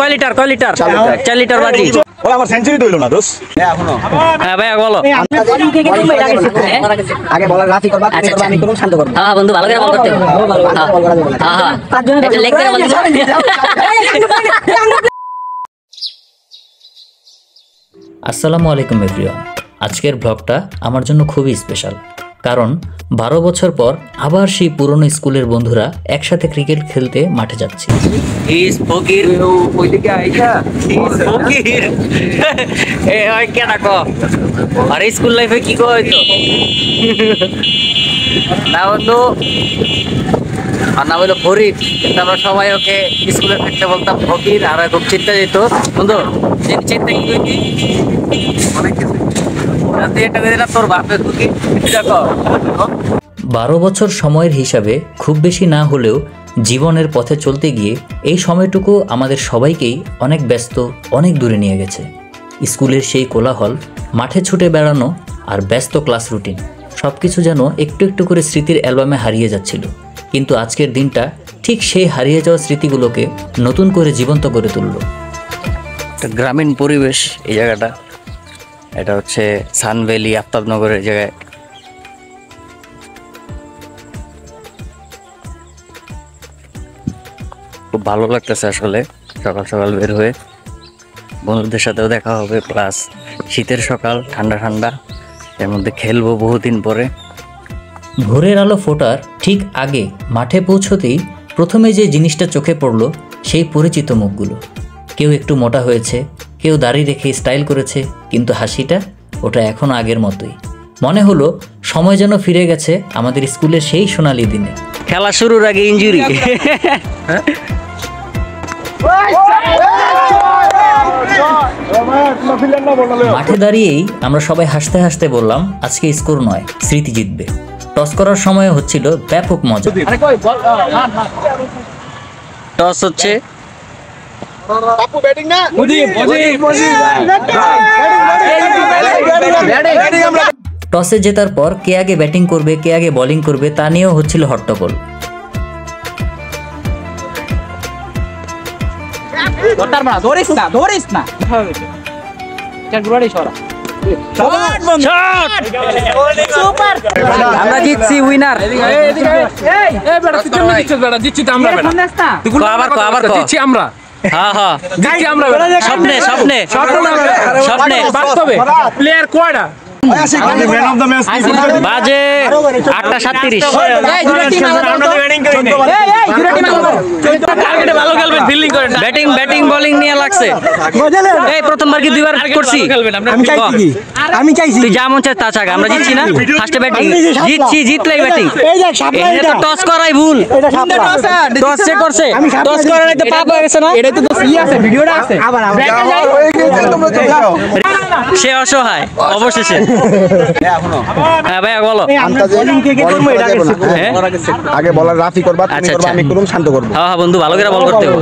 কয় litre 4 litre বাজি ওরা আমার সেঞ্চুরি দইলো না দোস এখনো। হ্যাঁ ভাই বলো। আগে বলার রাফি করবা আমি করব শান্ত করব। হ্যাঁ বন্ধু ভালো করে বল করতে হবে। হ্যাঁ এটা লেগ করে বল। আসসালামু আলাইকুম এভরিওয়ান। আজকের ব্লগটা আমার জন্য খুবই স্পেশাল, কারণ 12 বছর পর আবার সেই পুরনো স্কুলের বন্ধুরা একসাথে ক্রিকেট খেলতে মাঠে যাচ্ছি। আর স্কুল লাইফে কি কইতো না বন্ধু, আর নাম হলো ফরিদ, কিন্তু আমরা সবাই ওকে স্কুলে থাকতে বলতাম ফকির। আর খুব চিন্তা যেত বন্ধু, চিন্তা কি কইতি অনেক কিছু তোর বাপের 12 বছর সময়ের হিসাবে খুব বেশি না হলেও জীবনের পথে চলতে গিয়ে এই সময়টুকু আমাদের সবাইকেই অনেক ব্যস্ত, অনেক দূরে নিয়ে গেছে। স্কুলের সেই কোলাহল, মাঠে ছুটে বেড়ানো আর ব্যস্ত ক্লাস রুটিন সব কিছু যেন একটু একটু করে স্মৃতির অ্যালবামে হারিয়ে যাচ্ছিল। কিন্তু আজকের দিনটা ঠিক সেই হারিয়ে যাওয়া স্মৃতিগুলোকে নতুন করে জীবন্ত করে তুলল। গ্রামীণ পরিবেশ এই জায়গাটা, এটা হচ্ছে সানভ্যালি আফতাবনগরের জায়গায়। খুব ভালো লাগতেছে আসলে সকাল সকাল বের হয়ে, বন্ধুদের সাথেও দেখা হবে, প্লাস শীতের সকাল, ঠান্ডা ঠান্ডা, এর মধ্যে খেলবো বহুদিন পরে। ভোরের আলো ফোটার ঠিক আগে মাঠে পৌঁছতেই প্রথমে যে জিনিসটা চোখে পড়ল সেই পরিচিত মুখগুলো। কেউ একটু মোটা হয়েছে, কেউ দাড়ি রেখে স্টাইল করেছে, কিন্তু হাসিটা ওটা এখন আগের মতোই। মনে হলো সময় যেন ফিরে গেছে আমাদের স্কুলের সেই সোনালি দিনে। খেলা শুরুর আগে ইনজুরি। মাঠে দাঁড়িয়েই আমরা সবাই হাসতে হাসতে বললাম আজকে স্কোর নয়, স্মৃতি জিতবে। টস করার সময় হচ্ছিল ব্যাপক মজা। টস হচ্ছে, টসে জেতার পর কে আগে ব্যাটিং করবে, কে আগে বোলিং করবে তা নিয়েও হচ্ছিল হট্টগোল। আমরা জিতছি, উইনার। স্বপ্নে স্বপ্নে স্বপ্নে প্লেয়ার কোয়াডা বাজে 8:37। ব্যাটিং ব্যাটিং বোলিং নিয়ে লাগছে। এই প্রথমবার কি দুইবার করছি? আমি চাইছি তুই যা মন চায় তা চাকা, আমরা জিতছি না। ফার্স্টে ব্যাটিং জিতছি, জিতলাই ব্যাটিং। এটা তো টস করাই ভুল, টস সে করছে, টস করার তো পাপ হয়ে গেছে না। এটা তো আছে, ভিডিওটা আছে। আবার সে অসহায় অবশেষে। হ্যাঁ ভাইয়া বলো। আগে বলার রাফি করবা, তুমি করবা, আমি করব, শান্ত করব। হ্যাঁ হ্যাঁ বন্ধু ভালো করে বল করতে হবে।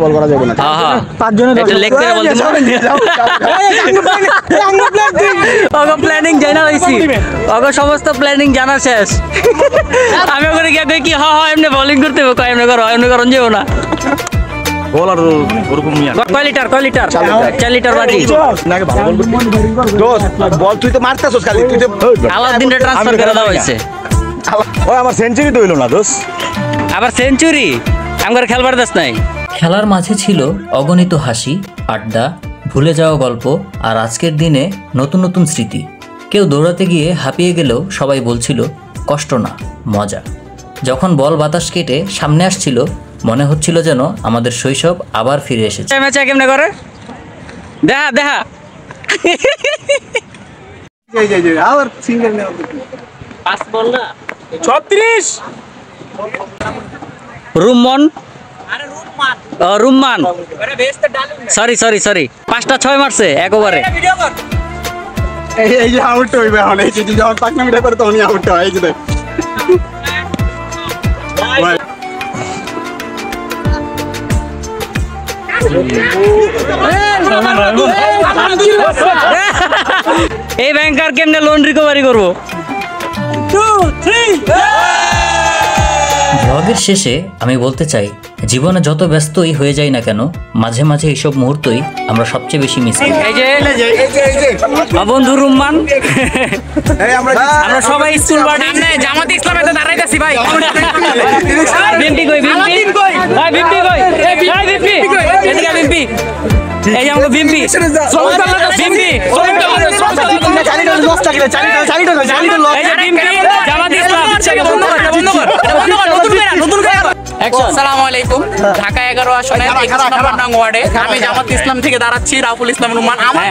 বল করা যাবে না। হ্যাঁ হ্যাঁ এটা লেগ করে বল। ওগো প্ল্যানিং জানা হইছি, ওগো সমস্ত প্ল্যানিং জানা শেষ। আমি ওখানে গিয়ে কই কি হ্যাঁ হ্যাঁ এমনি বোলিং করতে হবে, কয় এমনি করো, এমনি করন যাও না। বলার ওরকম নিয়া কয় লিটার 4 লিটার বাজি নাকি ভালো বল করবি দোস। বল তুই তো মারতাছস খালি, তুই তো আলাউদ্দিনরে ট্রান্সফার করে দেওয়া হইছে। ও আমার সেঞ্চুরি দইলো না দোস। আবার সেঞ্চুরি আমগর খেলবার দেশ নাই। খেলার মাঝে ছিল অগণিত হাসি, আড্ডা, ভুলে যাওয়া গল্প আর আজকের দিনে নতুন নতুন স্মৃতি। কেউ দৌড়াতে গিয়ে হাঁপিয়ে গেলেও সবাই বলছিল কষ্ট না, মজা। যখন বল বাতাস কেটে সামনে আসছিল মনে হচ্ছিল যেন আমাদের শৈশব আবার ফিরে এসেছে। ম্যাচ কেমনে করে দেখা দেখা। আবার সিঙ্গেল নেওয়া পাস বল না 36 Rumon, Rumman, sorry sorry sorry 5টা 6 মারছে এক ওভারে। এই যে আউট হইবে, এখন এই যে যখন পাকনামিটা করে তখনই আউট হয়। এই যে দেখ এই ব্যাংকার কেমনে লোন রিকভারি করবো? 2 3 ব্লগের শেষে আমি বলতে চাই, জীবনে যত ব্যস্তই হয়ে যাই না কেন, মাঝে মাঝে এইসব মুহূর্তই আমরা সবচেয়ে বেশি মিস করি। এই যে বন্ধু রুম্মান, আমরা সবাই স্কুল বাড়ি জামাত ইসলামে তো দাঁড়াইতেছি ভাই। বিম্পি কই? বিম্পি ভাই, বিম্পি কই? এই বিম্পি এদিকে বিম্পি, এই যে আমাকে বিম্পি বিম্পি এই যে বিম্পি জামাত ইসলাম। বন্ধ কর, নতুন করে আসসালামু আলাইকুম। ঢাকা 11 আসনে 21 নম্বর নং ওয়ার্ডে আমি জামাত ইসলাম থেকে দাঁড়াচ্ছি, রাফুল ইসলাম রুমান। আমার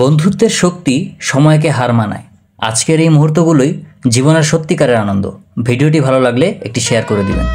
বন্ধুত্বের শক্তি সময়কে হার মানায়। আজকের এই মুহূর্তগুলোই জীবনের সত্যিকারের আনন্দ। ভিডিওটি ভালো লাগলে একটি শেয়ার করে দিবেন।